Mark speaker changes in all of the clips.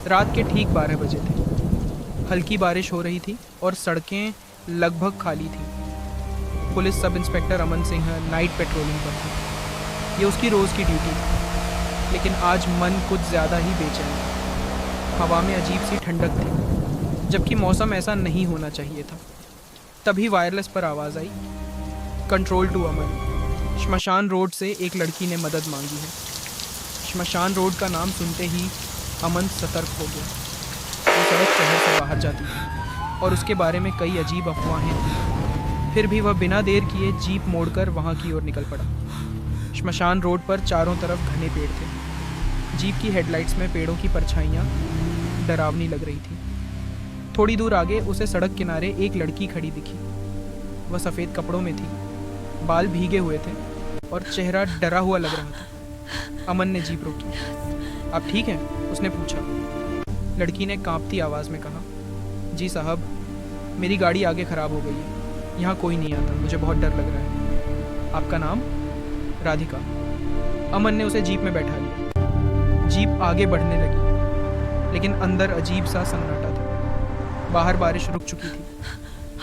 Speaker 1: रात के ठीक 12 बजे थे। हल्की बारिश हो रही थी और सड़कें लगभग खाली थीं। Police sub inspector Aman Singh night patrolling पर था। ये उसकी रोज़ की ड्यूटी थी, लेकिन आज मन कुछ ज़्यादा ही बेचैन था। हवा में अजीब सी ठंडक थी, जबकि मौसम ऐसा नहीं होना चाहिए था। तभी वायरलेस पर आवाज़ आई, कंट्रोल टू अमन, श्मशान रोड से एक लड़की ने मदद मांगी है। श्मशान रोड का नाम सुनते ही अमन सतर्क हो गया। वो सड़क शहर से बाहर जाती थी और उसके बारे में कई अजीब अफवाहें थीं। फिर भी वह बिना देर किए जीप मोड़कर वहाँ की ओर निकल पड़ा। श्मशान रोड पर चारों तरफ घने पेड़ थे। जीप की हेडलाइट्स में पेड़ों की परछाइयाँ डरावनी लग रही थी। थोड़ी दूर आगे उसे सड़क किनारे एक लड़की खड़ी दिखी। वह सफ़ेद कपड़ों में थी, बाल भीगे हुए थे और चेहरा डरा हुआ लग रहा था। अमन ने जीप रोकी। आप ठीक हैं? उसने पूछा। लड़की ने कांपती आवाज़ में कहा, जी साहब, मेरी गाड़ी आगे ख़राब हो गई है। यहाँ कोई नहीं आता, मुझे बहुत डर लग रहा है। आपका नाम? राधिका। अमन ने उसे जीप में बैठा लिया। जीप आगे बढ़ने लगी, लेकिन अंदर अजीब सा सन्नाटा था। बाहर बारिश रुक चुकी थी,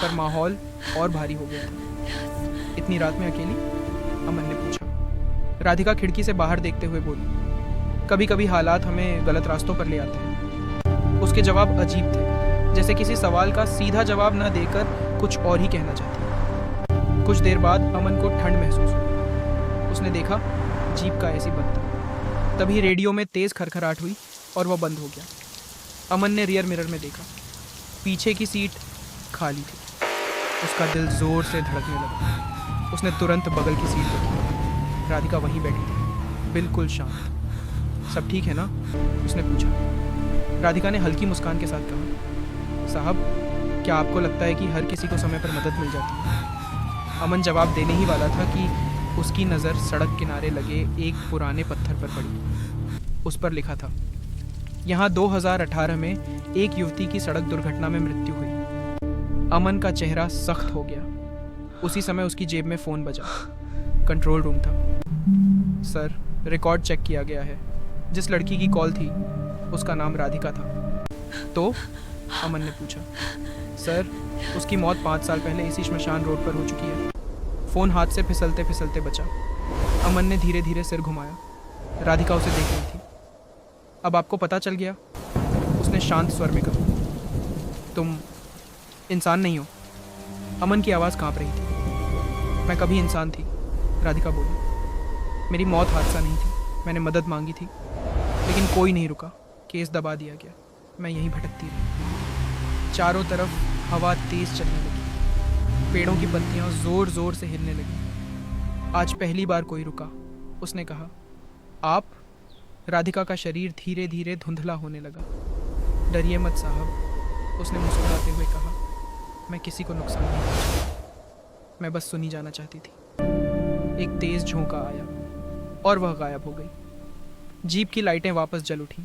Speaker 1: पर माहौल और भारी हो गया था। इतनी रात में अकेली? अमन ने पूछा। राधिका खिड़की से बाहर देखते हुए बोली, कभी कभी हालात हमें गलत रास्तों पर ले आते हैं। उसके जवाब अजीब थे, जैसे किसी सवाल का सीधा जवाब न देकर कुछ और ही कहना चाहती है। कुछ देर बाद अमन को ठंड महसूस हुई। उसने देखा जीप का एसी बंद था। तभी रेडियो में तेज़ खरखराहट हुई और वह बंद हो गया। अमन ने रियर मिरर में देखा। पीछे की सीट खाली थी। उसका दिल ज़ोर से धड़कने लगा। उसने तुरंत बगल की सीट देखी। राधिका वहीं बैठी थी, बिल्कुल शांत। सब ठीक है ना? उसने पूछा। राधिका ने हल्की मुस्कान के साथ कहा, साहब, क्या आपको लगता है कि हर किसी को समय पर मदद मिल जाती है? अमन जवाब देने ही वाला था कि उसकी नज़र सड़क किनारे लगे एक पुराने पत्थर पर पड़ी। उस पर लिखा था, यहाँ 2018 में एक युवती की सड़क दुर्घटना में मृत्यु हुई। अमन का चेहरा सख्त हो गया। उसी समय उसकी जेब में फ़ोन बजा। कंट्रोल रूम था। सर, रिकॉर्ड चेक किया गया है। जिस लड़की की कॉल थी उसका नाम राधिका था। तो? अमन ने पूछा। सर, उसकी मौत 5 साल पहले इसी श्मशान रोड पर हो चुकी है। फ़ोन हाथ से फिसलते फिसलते बचा। अमन ने धीरे धीरे सिर घुमाया। राधिका उसे देख रही थी। अब आपको पता चल गया? उसने शांत स्वर में कहा। तुम इंसान नहीं हो। अमन की आवाज़ कांप रही थी। मैं कभी इंसान थी, राधिका बोली। मेरी मौत हादसा नहीं थी। मैंने मदद मांगी थी, लेकिन कोई नहीं रुका। केस दबा दिया गया। मैं यहीं भटकती रही। चारों तरफ हवा तेज़ चलने लगी। पेड़ों की पत्तियां ज़ोर ज़ोर से हिलने लगी। आज पहली बार कोई रुका। उसने कहा, आप? राधिका का शरीर धीरे धीरे धुंधला होने लगा। डरिए मत साहब, उसने मुस्कुराते हुए कहा। मैं किसी को नुकसान नहीं पहुंचाती। मैं बस सुनी जाना चाहती थी। एक तेज़ झोंका आया और वह गायब हो गई। जीप की लाइटें वापस जल उठीं।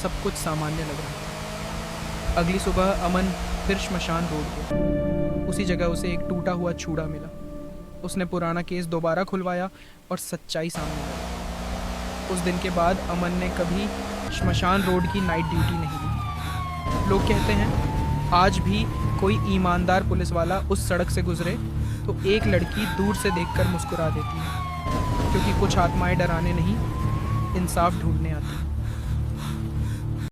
Speaker 1: सब कुछ सामान्य लग रहा था। अगली सुबह अमन फिर श्मशान रोड गया। उसी जगह उसे एक टूटा हुआ छूड़ा मिला। उसने पुराना केस दोबारा खुलवाया और सच्चाई सामने आई। उस दिन के बाद अमन ने कभी श्मशान रोड की नाइट ड्यूटी नहीं दी। लोग कहते हैं आज भी कोई ईमानदार पुलिस वाला उस सड़क से गुजरे तो एक लड़की दूर से देखकर मुस्कुरा देती है, क्योंकि कुछ आत्माएं डराने नहीं, इंसाफ ढूंढने आती हैं।